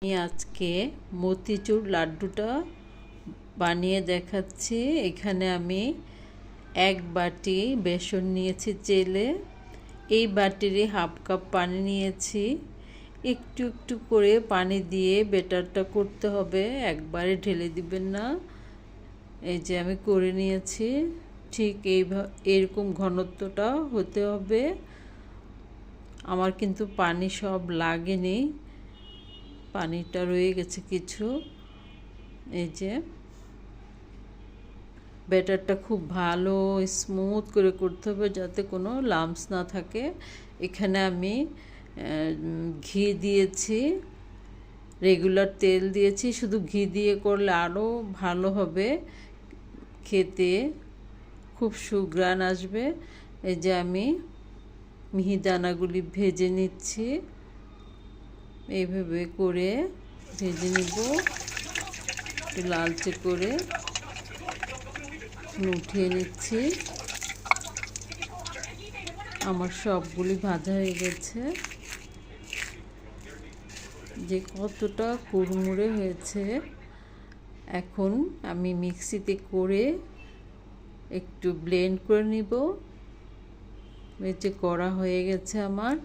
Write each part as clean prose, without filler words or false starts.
আমি আজকে মতিচুর লাড্ডুটা বানিয়ে দেখাচ্ছি। এখানে আমি 1 বাটি বেসন নিয়েছি চেলে, এই বাটিরই হাফ কাপ পানি নিয়েছি। একটু একটু করে পানি দিয়ে ব্যাটারটা করতে হবে, একবারে ঢেলে দিবেন না। এই যে আমি করে নিয়েছি, ঠিক এরকম ঘনত্বটা হতে হবে। আমার কিন্তু পানি সব লাগেনি, পানিটা রয়ে গেছে কিছু। এই যে ব্যাটারটা খুব ভালো স্মুথ করে করতে হবে যাতে কোনো লাম্পস না থাকে। এখানে আমি ঘি দিয়েছি, রেগুলার তেল দিয়েছি। শুধু ঘি দিয়ে করলে আরও ভালো হবে খেতে, খুব সুঘ্রাণ আসবে। এই যে আমি মিহিদানাগুলি ভেজে নিচ্ছি, এইভাবে করে ভেজে নিব একটু লালচে করে, উঠিয়ে নিচ্ছি। আমার সবগুলি ভাজা হয়ে গেছে। যে কতটা কুড়মুড়ে হয়েছে। এখন আমি মিক্সিতে করে একটু ব্লেন্ড করে নিব। এই যে করা হয়ে গেছে আমার।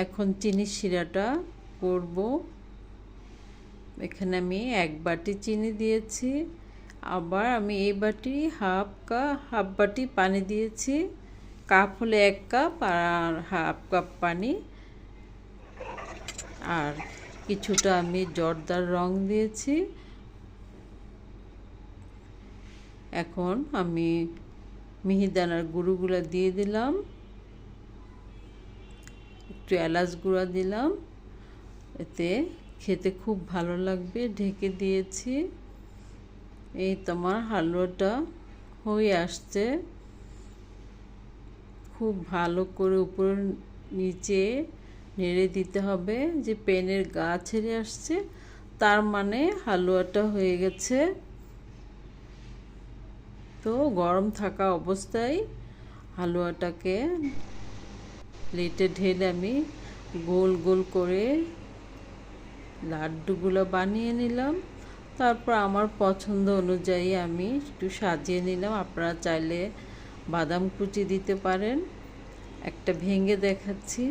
এখন চিনির শিরাটা করব। এখানে আমি 1 বাটি চিনি দিয়েছি, আবার আমি এই বাটি হাফ বাটি পানি দিয়েছি। কাপ হলে 1 কাপ আর হাফ কাপ পানি, আর কিছুটা আমি জর্দার রং দিয়েছি। এখন আমি মিহিদানার গুঁড়োগুলো দিয়ে দিলাম, একটু এলাচ গুঁড়া দিলাম, এতে খেতে খুব ভালো লাগবে। ঢেকে দিয়েছি। এই তোমার হালুয়াটা হয়ে আসছে। খুব ভালো করে উপর নিচে নেড়ে দিতে হবে। যে প্যানের গা ছেড়ে আসছে, তার মানে হালুয়াটা হয়ে গেছে। তো গরম থাকা অবস্থায় হালুয়াটাকে প্লেটে ঢেলে আমি গোল গোল করে লাড্ডুগুলো বানিয়ে নিলাম। তারপর আমার পছন্দ অনুযায়ী আমি একটু সাজিয়ে নিলাম। আপনারা চাইলে বাদাম কুচি দিতে পারেন। একটা ভেঙে দেখাচ্ছি,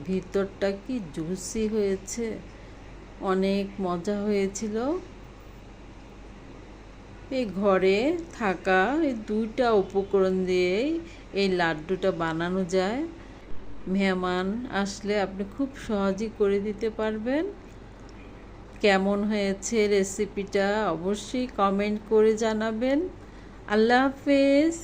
ভিতরটা কি জুসি হয়েছে, অনেক মজা হয়েছিল। এই ঘরে থাকা এই 2টা উপকরণ দিয়েই এই লাড্ডুটা বানানো যায়। মেহমান আসলে আপনি খুব সহজেই করে দিতে পারবেন। কেমন হয়েছে রেসিপিটা অবশ্যই কমেন্ট করে জানাবেন। আল্লাহ হাফেজ।